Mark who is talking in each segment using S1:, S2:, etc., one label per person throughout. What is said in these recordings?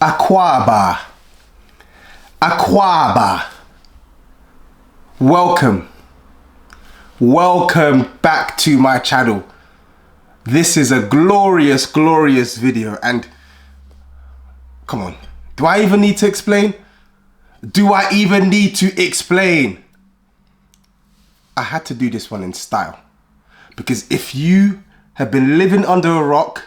S1: Akwaaba. Akwaaba. Welcome back to my channel. This is a glorious video, and come on, do I even need to explain? I had to do this one in style, because if you have been living under a rock,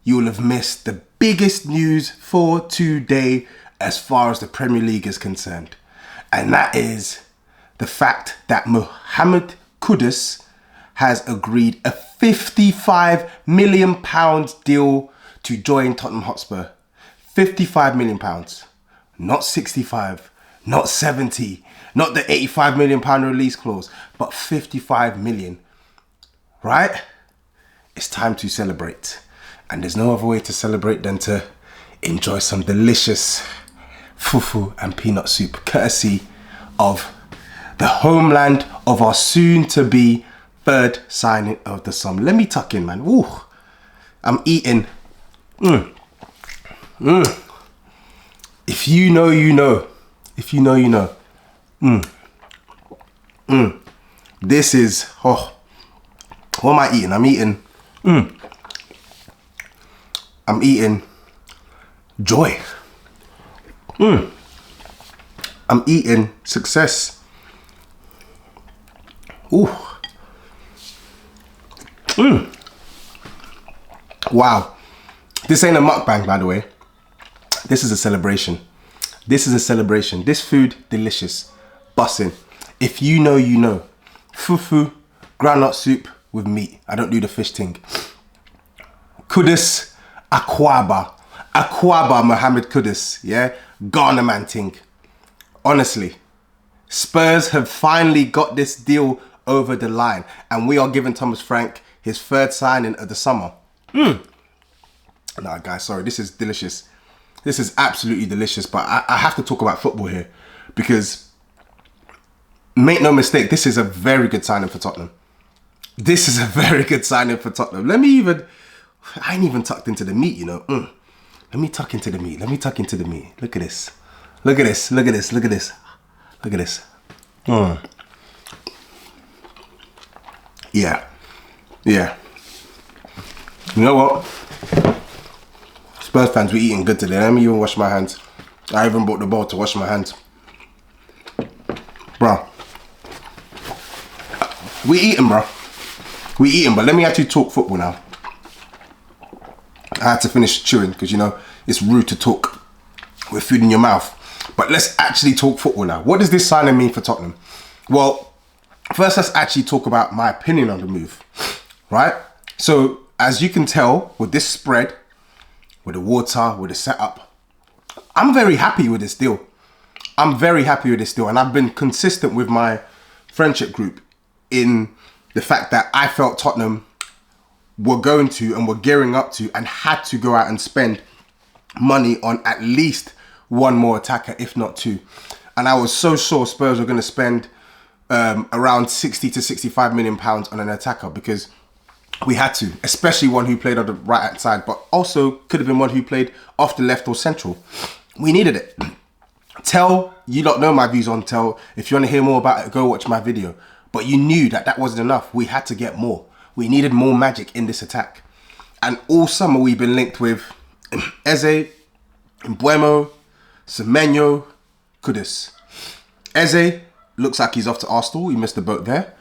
S1: you will have missed the biggest news for today as far as the Premier League is concerned. And that is the fact that Mohammed Kudus has agreed a £55 million deal to join Tottenham Hotspur. £55 million. Not 65, not 70, not the £85 million release clause, but 55 million. Right? It's time to celebrate. And there's no other way to celebrate than to enjoy some delicious fufu and peanut soup, courtesy of the homeland of our soon-to-be third signing of the summer. Let me tuck in, man. Ooh, I'm eating. If you know, you know. If you know, you know. This is, what am I eating? I'm eating joy. I'm eating success. Ooh. Wow. This ain't a mukbang, by the way. This is a celebration. This food, delicious. Bussin'. If you know, you know. Fufu, groundnut soup with meat. I don't do the fish thing. Kudus, Akwaaba. Akwaaba, Mohammed Kudus. Yeah? Ghana man thing. Honestly, Spurs have finally got this deal over the line, and we are giving Thomas Frank his third signing of the summer. Nah, guys, sorry, this is delicious. This is absolutely delicious, but I have to talk about football here, because make no mistake, this is a very good signing for Tottenham. Let me even, I ain't even tucked into the meat, you know. Let me tuck into the meat. Look at this. Look at this. Yeah. You know what? Spurs fans, we're eating good today. Let me even wash my hands. I even brought the bowl to wash my hands. Bro. We eating, but let me actually talk football now. I had to finish chewing because, you know, it's rude to talk with food in your mouth. But let's actually talk football now. What does this signing mean for Tottenham? Well, first let's actually talk about my opinion on the move, right? So, as you can tell, with this spread, with the water, with the setup, I'm very happy with this deal. And I've been consistent with my friendship group in the fact that I felt Tottenham were going to and were gearing up to and had to go out and spend money on at least one more attacker, if not two. And I was so sure Spurs were going to spend around 60 to 65 million pounds on an attacker, because we had to, especially one who played on the right hand side, but also could have been one who played off the left or central. We needed it. You lot know my views on Tell. If you want to hear more about it, go watch my video. But you knew that that wasn't enough. We had to get more. We needed more magic in this attack. And all summer we've been linked with Eze, Mbeumo, Semenyo, Kudus. Eze looks like he's off to Arsenal. He missed the boat there.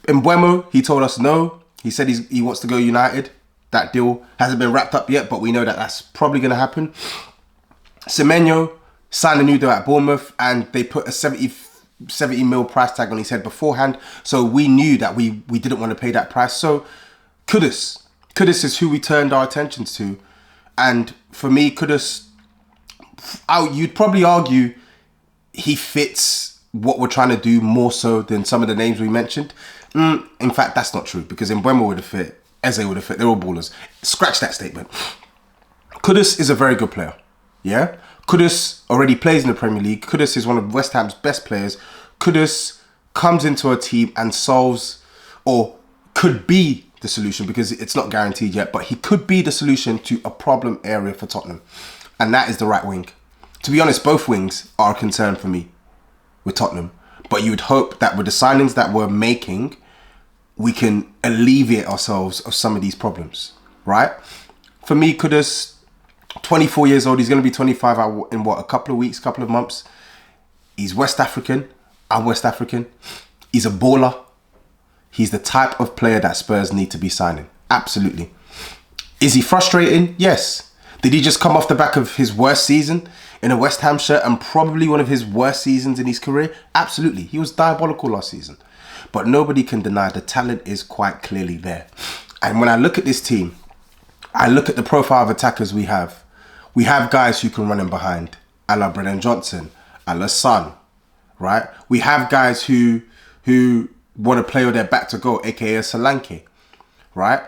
S1: Mbeumo, he told us no. He said he wants to go United. That deal hasn't been wrapped up yet, but we know that that's probably going to happen. Semenyo signed a new deal at Bournemouth, and they put a 70 mil price tag on his head beforehand. So we knew that we didn't want to pay that price. So Kudus is who we turned our attentions to. And for me, Kudus, you'd probably argue he fits what we're trying to do more so than some of the names we mentioned. In fact, that's not true, because Mbeumo would have fit, Eze would have fit. They're all ballers. Scratch that statement. Kudus is a very good player. Yeah? Kudus already plays in the Premier League. Kudus is one of West Ham's best players. Kudus comes into a team and solves, or could be the solution because it's not guaranteed yet, but he could be the solution to a problem area for Tottenham. And that is the right wing. To be honest, both wings are a concern for me with Tottenham. But you would hope that with the signings that we're making, we can alleviate ourselves of some of these problems, right? For me, Kudus, 24 years old, he's going to be 25 in what, a couple of weeks, couple of months. He's West African. I'm West African. He's a baller. He's the type of player that Spurs need to be signing. Absolutely. Is he frustrating? Yes. Did he just come off the back of his worst season in a West Ham shirt and probably one of his worst seasons in his career? Absolutely. He was diabolical last season. But nobody can deny the talent is quite clearly there. And when I look at this team, I look at the profile of attackers we have. We have guys who can run in behind, a la Brennan Johnson, a la Son, right? We have guys who want to play with their back to goal, aka Solanke, right?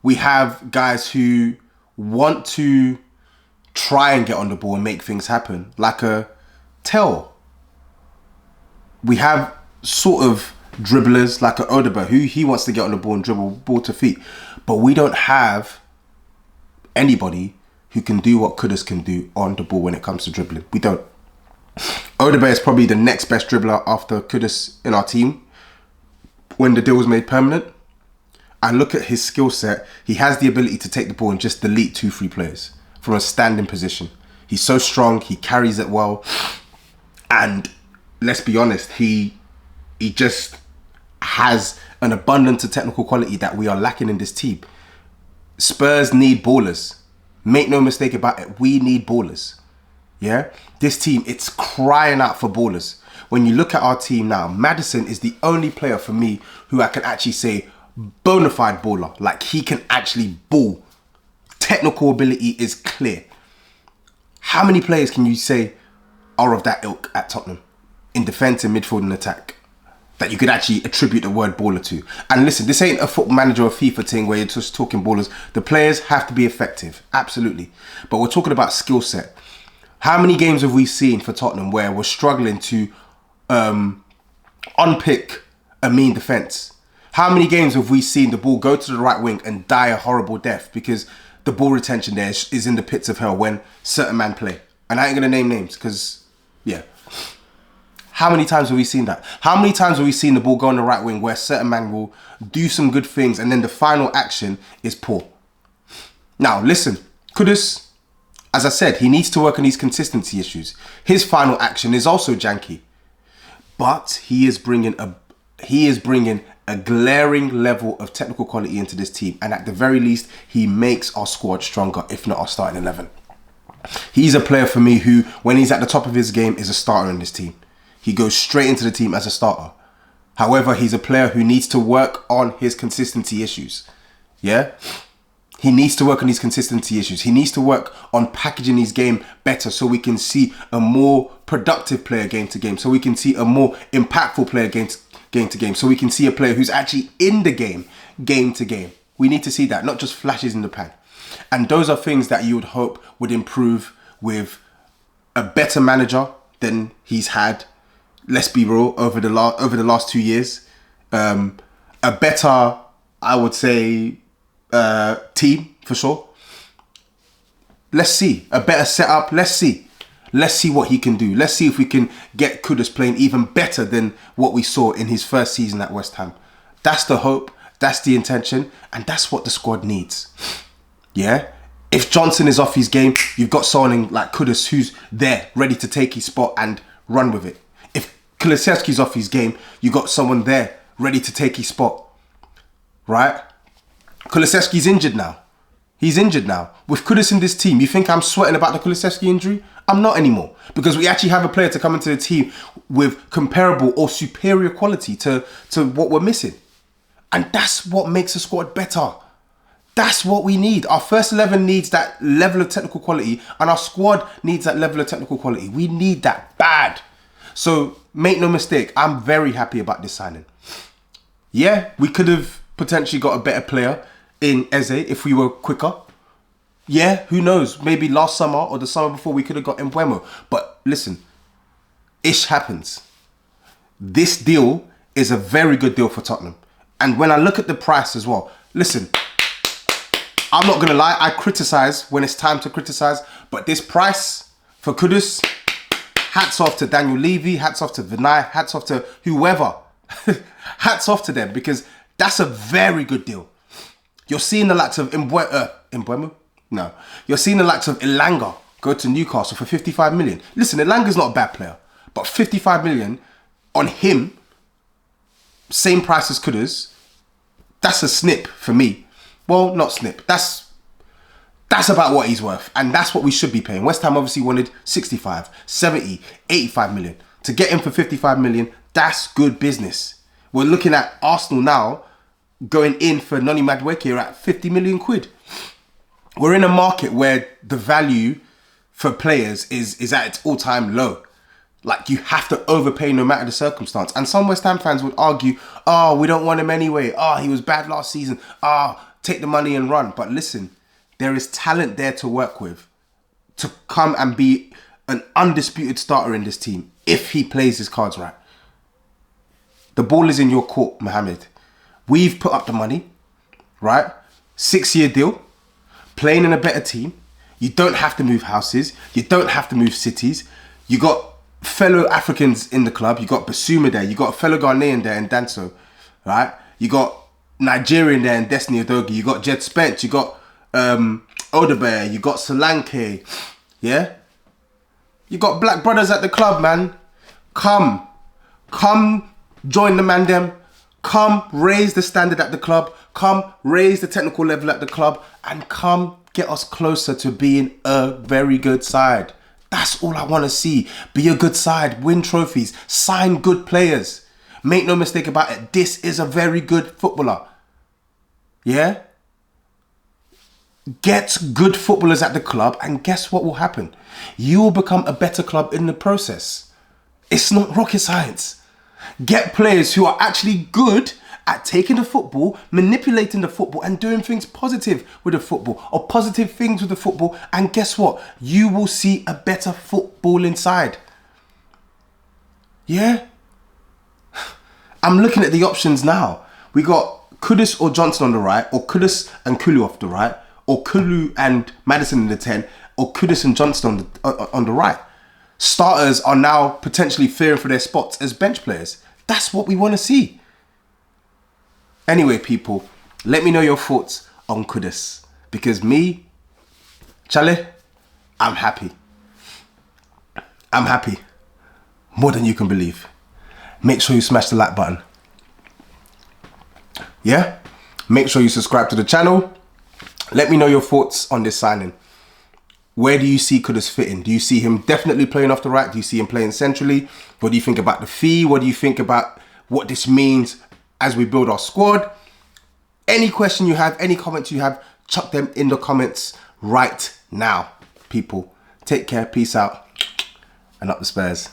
S1: We have guys who want to try and get on the ball and make things happen, like a Tell. We have sort of dribblers like a Odeber, who he wants to get on the ball and dribble ball to feet. But we don't have anybody who can do what Kudus can do on the ball when it comes to dribbling. We don't. Odeber is probably the next best dribbler after Kudus in our team when the deal was made permanent. I look at his skill set. He has the ability to take the ball and just delete 2-3 players from a standing position. He's so strong. He carries it well. And let's be honest, he just has an abundance of technical quality that we are lacking in this team. Spurs need ballers. Make no mistake about it. We need ballers. Yeah? This team, it's crying out for ballers. When you look at our team now, Maddison is the only player for me who I can actually say bona fide baller. Like, he can actually ball. Technical ability is clear. How many players can you say are of that ilk at Tottenham? In defence, in midfield and attack, that you could actually attribute the word baller to. And listen, this ain't a football manager or FIFA thing where you're just talking ballers. The players have to be effective, absolutely. But we're talking about skill set. How many games have we seen for Tottenham where we're struggling to unpick a mean defence? How many games have we seen the ball go to the right wing and die a horrible death because the ball retention there is in the pits of hell when certain men play? And I ain't going to name names because, yeah. How many times have we seen that? How many times have we seen the ball go on the right wing where certain man will do some good things and then the final action is poor? Now, listen, Kudus, as I said, he needs to work on these consistency issues. His final action is also janky. But he is bringing a glaring level of technical quality into this team. And at the very least, he makes our squad stronger, if not our starting 11. He's a player for me who, when he's at the top of his game, is a starter in this team. He goes straight into the team as a starter. However, he's a player who needs to work on his consistency issues. Yeah? He needs to work on his consistency issues. He needs to work on packaging his game better so we can see a more productive player game to game. So we can see a more impactful player game to game. So we can see a player who's actually in the game to game. We need to see that, not just flashes in the pan. And those are things that you would hope would improve with a better manager than he's had. Let's be real, over the last 2 years. A better, I would say, team, for sure. Let's see. A better setup. Let's see. Let's see what he can do. Let's see if we can get Kudus playing even better than what we saw in his first season at West Ham. That's the hope. That's the intention. And that's what the squad needs. Yeah? If Johnson is off his game, you've got someone like Kudus who's there, ready to take his spot and run with it. Kulusevski's off his game, you got someone there ready to take his spot, right? Kulusevski's injured now. He's injured now. With Kudus in this team, you think I'm sweating about the Kulusevski injury? I'm not anymore. Because we actually have a player to come into the team with comparable or superior quality to what we're missing. And that's what makes the squad better. That's what we need. Our first 11 needs that level of technical quality and our squad needs that level of technical quality. We need that bad. So make no mistake, I'm very happy about this signing. Yeah, we could have potentially got a better player in Eze if we were quicker. Yeah, who knows? Maybe last summer or the summer before we could have got Mbeumo. But listen, ish happens. This deal is a very good deal for Tottenham. And when I look at the price as well, listen, I'm not going to lie, I criticize when it's time to criticize, but this price for Kudus, hats off to Daniel Levy, hats off to Vinay, hats off to whoever. Hats off to them, because that's a very good deal. You're seeing the likes of Mbeumo? No. You're seeing the likes of Elanga go to Newcastle for 55 million. Listen, Elanga's not a bad player, but 55 million on him, same price as Kudus, that's a snip for me. Well, not snip. That's about what he's worth. And that's what we should be paying. West Ham obviously wanted 65, 70, 85 million. To get him for 55 million, that's good business. We're looking at Arsenal now going in for Noni Madueke at 50 million quid. We're in a market where the value for players is at its all-time low. Like, you have to overpay no matter the circumstance. And some West Ham fans would argue, oh, we don't want him anyway. Oh, he was bad last season. Take the money and run. But listen, there is talent there to work with to come and be an undisputed starter in this team if he plays his cards right. The ball is in your court, Mohammed. We've put up the money, right? 6-year deal, playing in a better team. You don't have to move houses. You don't have to move cities. You got fellow Africans in the club. You got Basuma there. You got a fellow Ghanaian there in Danso, right? You got Nigerian there in Destiny Udogie. You got Jed Spence. You got Odebear. You got Solanke. Yeah? You got black brothers at the club, man. Come join the man them. Come raise the standard at the club. Come raise the technical level at the club. And come get us closer to being a very good side. That's all I want to see. Be a good side. Win trophies. Sign good players. Make no mistake about it. This is a very good footballer. Yeah? Get good footballers at the club, and guess what will happen? You will become a better club in the process. It's not rocket science. Get players who are actually good at taking the football, manipulating the football, and doing things positive with the football, or positive things with the football, and guess what? You will see a better football inside. Yeah? I'm looking at the options now. We got Kudus or Johnson on the right, or Kudus and Kulu off the right, or Kulu and Maddison in the 10, or Kudus and Johnston on the right. Starters are now potentially fearing for their spots as bench players. That's what we want to see. Anyway, people, let me know your thoughts on Kudus. Because me, Chale, I'm happy. I'm happy. More than you can believe. Make sure you smash the like button. Yeah? Make sure you subscribe to the channel. Let me know your thoughts on this signing. Where do you see Kudus fitting? Do you see him definitely playing off the right? Do you see him playing centrally? What do you think about the fee? What do you think about what this means as we build our squad? Any question you have, any comments you have, chuck them in the comments right now, people. Take care, peace out, and up the Spurs.